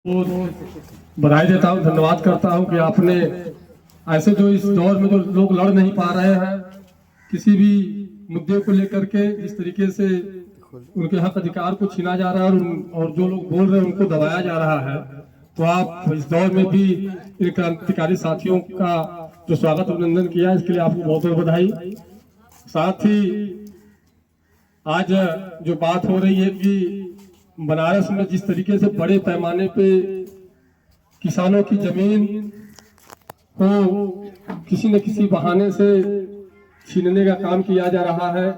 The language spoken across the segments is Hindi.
बधाई देता हूँ, धन्यवाद करता हूँ कि आपने ऐसे जो इस दौर में जो लोग लड़ नहीं पा रहे हैं किसी भी मुद्दे को लेकर के जिस तरीके से उनके हक अधिकार को छीना जा रहा है और जो लोग बोल रहे हैं उनको दबाया जा रहा है, तो आप इस दौर में भी इन क्रांतिकारी साथियों का जो स्वागत अभिनंदन किया इसके लिए आपको बहुत बहुत बधाई। साथ ही आज जो बात हो रही है कि बनारस में जिस तरीके से बड़े पैमाने पे किसानों की जमीन को किसी न किसी बहाने से छीनने का काम किया जा रहा है,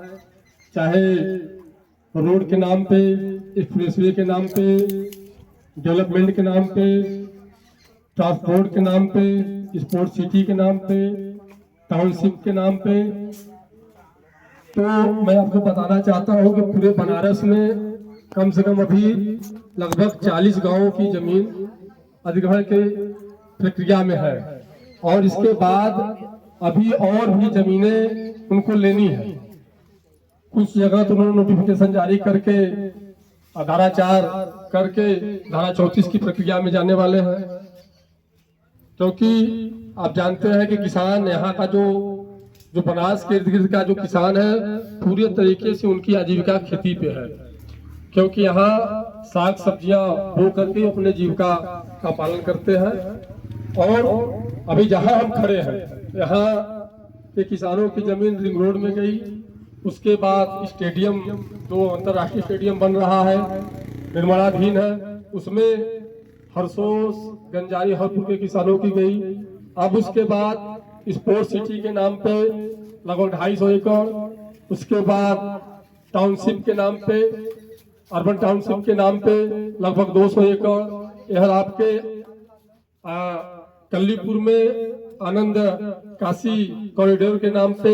चाहे रोड के नाम पे, एक्सप्रेसवे के नाम पे, डेवलपमेंट के नाम पे, ट्रांसपोर्ट के नाम पे, स्पोर्ट्स सिटी के नाम पे, टाउनशिप के नाम पे। तो मैं आपको बताना चाहता हूँ कि पूरे बनारस में कम से कम अभी लगभग 40 गांवों की जमीन अधिग्रहण के प्रक्रिया में है और इसके बाद अभी और भी जमीनें उनको लेनी है। कुछ जगह तो उन्होंने नोटिफिकेशन जारी करके धारा 4 करके धारा 34 की प्रक्रिया में जाने वाले हैं, क्योंकि आप जानते हैं कि किसान यहाँ का जो बनारस के इर्द गिर्द का जो किसान है पूरी तरीके से उनकी आजीविका खेती पे है, क्योंकि यहाँ साग सब्जियां बो करके अपने जीविका का पालन करते हैं। और अभी जहां हम खड़े हैं यहाँ के किसानों की जमीन रिंग रोड में गई, उसके बाद स्टेडियम जो अंतर्राष्ट्रीय स्टेडियम बन रहा है निर्माणाधीन है, उसमें हरसोस गंजारी हरपुर के किसानों की गई। अब उसके बाद स्पोर्ट्स सिटी के नाम पे लगभग 250 एकड़, उसके बाद टाउनशिप के नाम पे, अर्बन टाउनशिप के नाम पे लगभग 200 एकड़, यह आपके कल्लीपुर में आनंद काशी कॉरिडोर के नाम पे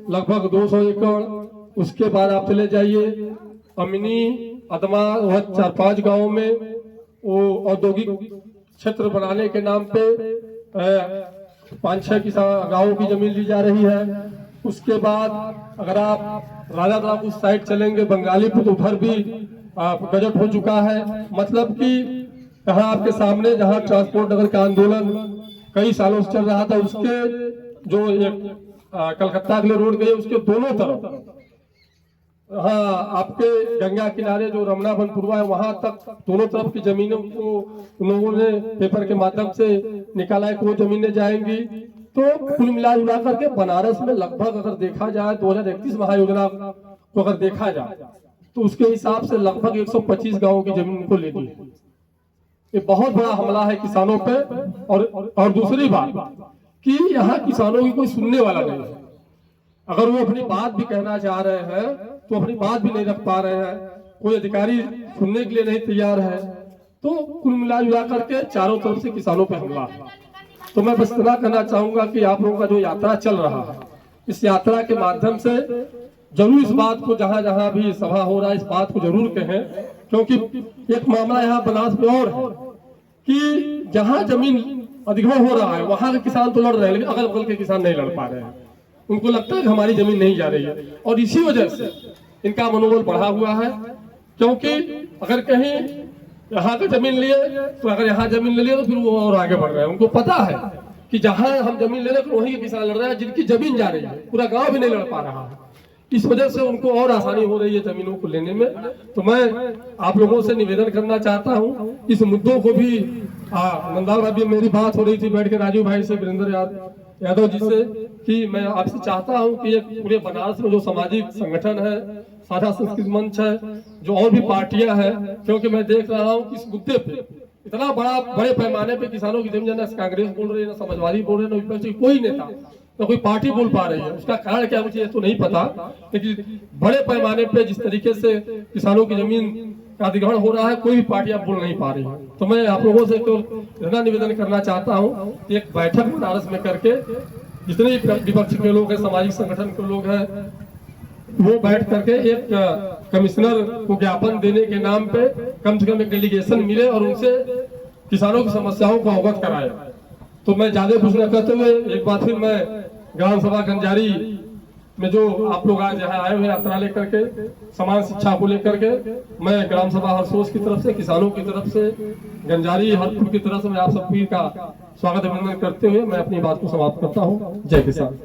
लगभग 200 एकड़। उसके बाद आप चले जाइए अमिनी अदमा, वह 4-5 गांवों में वो औद्योगिक क्षेत्र बनाने के नाम पे 5-6 किसान गांवों की जमीन ली जा रही है। उसके बाद अगर आप राजा तालाब उस साइड चलेंगे बंगालीपुर, उधर भी बजट हो चुका है। मतलब कि यहाँ आपके सामने जहाँ ट्रांसपोर्ट नगर का आंदोलन कई सालों से चल रहा था, उसके जो एक कलकत्ता के लिए रोड गई उसके दोनों तरफ, हाँ आपके गंगा किनारे जो रमणाबनपुरवा है वहां तक दोनों तरफ की जमीनों को उन लोगों ने पेपर के माध्यम से निकाला है कि वो जमीनें जाएंगी। तो कुल मिला जुला करके बनारस में लगभग अगर देखा जाए 2031 महायोजना को अगर देखा जाए तो उसके हिसाब से लगभग 125 गांवों की जमीन को लेनी है। ये बहुत बड़ा हमला है किसानों पे। और दूसरी बात कि यहाँ किसानों की कोई सुनने वाला नहीं है। अगर वो अपनी बात भी कहना चाह रहे हैं तो अपनी बात भी नहीं रख पा रहे हैं, कोई अधिकारी सुनने के लिए नहीं तैयार है। तो कुल मिला जुला करके चारों तरफ से किसानों पे हमला है। तो मैं बस इतना कहना चाहूंगा कि आप लोगों का जो यात्रा चल रहा है, इस यात्रा के माध्यम से जरूर इस बात को जहां जहां भी सभा हो रहा है इस बात को जरूर कहें, क्योंकि एक मामला यहाँ बनारस में और है कि जहां जमीन अधिग्रहण हो रहा है वहां के किसान तो लड़ रहे हैं, लेकिन अगल बगल के किसान नहीं लड़ पा रहे हैं। उनको लगता है कि हमारी जमीन नहीं जा रही है और इसी वजह से इनका मनोबल बढ़ा हुआ है। क्योंकि अगर कहीं यहाँ का जमीन लिए तो अगर यहाँ जमीन ले लिया तो फिर वो और आगे बढ़ रहे हैं। उनको पता है कि जहां हम जमीन ले रहे हैं वहीं के किसान लड़ रहे हैं, जिनकी जमीन जा रही है पूरा गांव भी नहीं लड़ पा रहा है। इस वजह से उनको और आसानी हो रही है जमीनों को लेने में। तो मैं आप लोगों से निवेदन करना चाहता हूँ इस मुद्दों को भी नंदा भाई, मेरी बात हो रही थी बैठ के राजू भाई से, वीरेंद्र यादव जी से, कि मैं आपसे चाहता हूं कि एक पूरे बनारस में जो सामाजिक संगठन है, साझा संस्कृति मंच है, जो और भी पार्टियां हैं, क्योंकि मैं देख रहा हूं कि इस मुद्दे पे इतना बड़े पैमाने पे किसानों की जमीन, ना कांग्रेस बोल रही है, ना समाजवादी बोल रहे हैं, ना विपक्षी कोई नेता, ना कोई पार्टी बोल पा रही है। उसका कारण क्या मुझे तो नहीं पता, लेकिन बड़े पैमाने पे जिस तरीके से किसानों की जमीन का अधिग्रहण हो रहा है कोई भी पार्टी आप बोल नहीं पा रही है। तो मैं आप लोगों से इतना निवेदन करना चाहता हूँ, एक बैठक बनारस में करके जितने विपक्ष के लोग हैं, सामाजिक संगठन के लोग हैं, वो बैठ करके एक कमिश्नर को ज्ञापन देने के नाम पे कम से कम एक डेलीगेशन मिले और उनसे किसानों की समस्याओं को अवगत कराए। तो मैं ज्यादा कुछ न कहते हुए एक बार फिर मैं ग्राम सभा गंजारी में जो आप लोग आज यहाँ आए हुए यात्रा लेकर के समान शिक्षा को लेकर के, मैं ग्राम सभा हरसोस की तरफ से, किसानों की तरफ से, गंजारी हरपुर की तरफ से मैं आप सभी का स्वागत अभिनंदन करते हुए मैं अपनी बात को समाप्त करता हूँ। जय किसान।